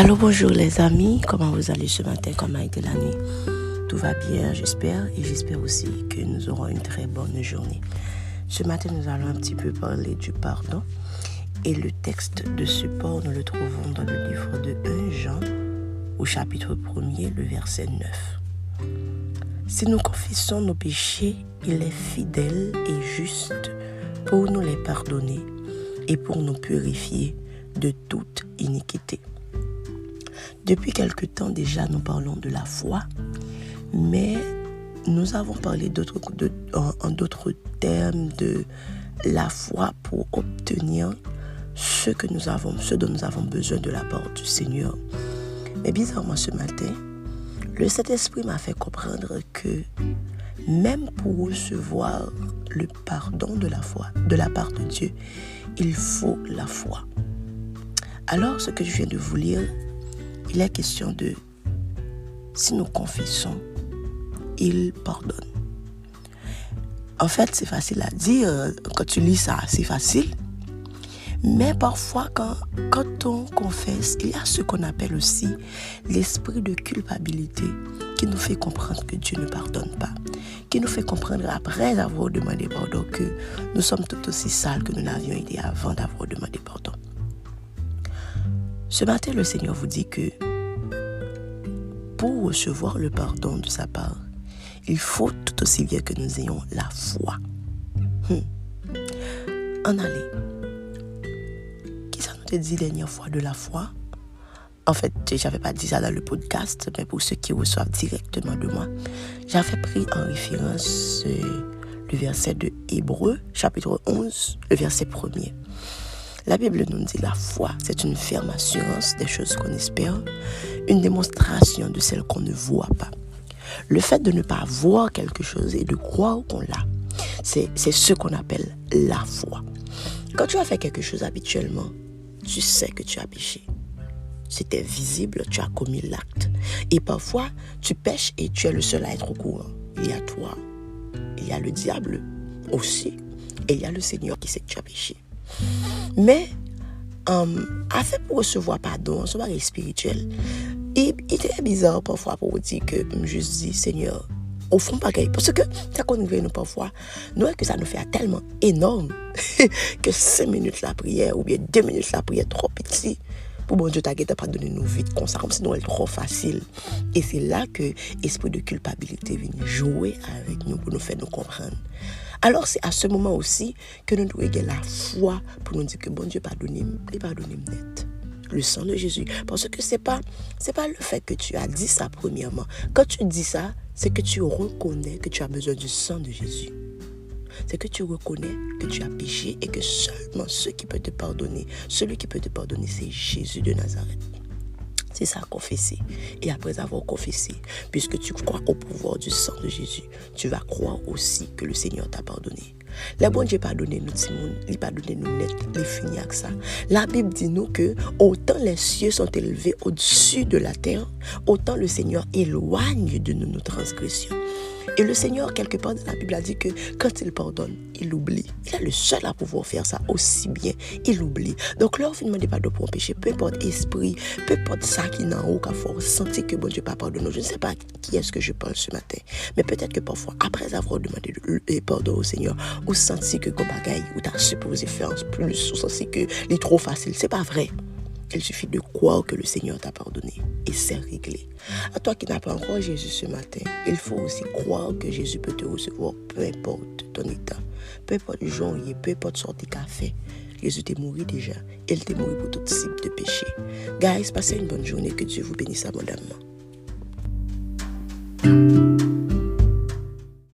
Alors bonjour les amis, comment vous allez ce matin, comment a été la nuit? Tout va bien j'espère et j'espère aussi que nous aurons une très bonne journée. Ce matin nous allons un petit peu parler du pardon et le texte de support nous le trouvons dans le livre de 1 Jean au chapitre 1er, le verset 9. Si nous confessons nos péchés, il est fidèle et juste pour nous les pardonner et pour nous purifier de toute iniquité. Depuis quelque temps déjà, nous parlons de la foi, mais nous avons parlé en d'autres termes de la foi pour obtenir ce dont nous avons besoin de la part du Seigneur. Mais bizarrement ce matin, le Saint-Esprit m'a fait comprendre que même pour recevoir le pardon de la part de Dieu, il faut la foi. Alors, ce que je viens de vous lire, il est question de si nous confessons, il pardonne. En fait, c'est facile à dire. Quand tu lis ça, c'est facile. Mais parfois, quand on confesse, il y a ce qu'on appelle aussi l'esprit de culpabilité qui nous fait comprendre que Dieu ne pardonne pas, qui nous fait comprendre après avoir demandé pardon que nous sommes tout aussi sales que nous l'avions été avant d'avoir demandé pardon. Ce matin, le Seigneur vous dit que pour recevoir le pardon de sa part, il faut tout aussi bien que nous ayons la foi. En aller. Qui ça nous a dit la dernière fois de la foi? En fait, je n'avais pas dit ça dans le podcast, mais pour ceux qui reçoivent directement de moi, j'avais pris en référence le verset de Hébreux, chapitre 11, le verset 1er. La Bible nous dit la foi, c'est une ferme assurance des choses qu'on espère, une démonstration de celles qu'on ne voit pas. Le fait de ne pas voir quelque chose et de croire qu'on l'a, c'est ce qu'on appelle la foi. Quand tu as fait quelque chose habituellement, tu sais que tu as péché. C'était visible, tu as commis l'acte. Et parfois, tu pêches et tu es le seul à être au courant. Il y a toi, il y a le diable aussi, et il y a le Seigneur qui sait que tu as péché. Mais, afin pour recevoir pardon, ce bagage spirituel, il est bizarre parfois pour dire que je dis Seigneur, au fond bagaille. Parce que, ça qu'on nous parfois, nous que ça nous fait tellement énorme que 5 minutes la prière ou bien 2 minutes la prière trop petit. Pour bon Dieu t'inquiète pas donner nous vite comme ça, comme si nous est trop facile. Et c'est là que l'esprit de culpabilité vient jouer avec nous pour nous faire nous comprendre. Alors c'est à ce moment aussi que nous devons avoir la foi pour nous dire que bon Dieu pardonne net. Le sang de Jésus. Parce que c'est pas le fait que tu as dit ça premièrement. Quand tu dis ça, c'est que tu reconnais que tu as besoin du sang de Jésus. C'est que tu reconnais que tu as péché et que seulement celui qui peut te pardonner, c'est Jésus de Nazareth. C'est ça, confesser. Et après avoir confessé, puisque tu crois au pouvoir du sang de Jésus, tu vas croire aussi que le Seigneur t'a pardonné. Le bon Dieu pardonne nous, Timon, il pardonne nous net, il finit avec ça. La Bible dit nous que autant les cieux sont élevés au-dessus de la terre, autant le Seigneur éloigne de nous nos transgressions. Et le Seigneur, quelque part dans la Bible, a dit que quand il pardonne, il oublie. Il est le seul à pouvoir faire ça aussi bien. Il oublie. Donc là, on ne demande pas de pour péché. Peu importe esprit, peu importe ça qui n'a aucun force, sentir que bon Dieu pas pardonné. Je ne sais pas qui est-ce que je parle ce matin. Mais peut-être que parfois, après avoir demandé pardon au Seigneur, ou senti que comme bagaille, ou t'as supposé faire plus, ou senti que c'est trop facile. C'est pas vrai. Il suffit de croire que le Seigneur t'a pardonné et c'est réglé. À toi qui n'as pas encore Jésus ce matin, il faut aussi croire que Jésus peut te recevoir peu importe ton état, peu importe le genre, peu importe sorte de café. Jésus t'est mort déjà. Il t'est mort pour tout type de péché. Guys, passez une bonne journée. Que Dieu vous bénisse abondamment.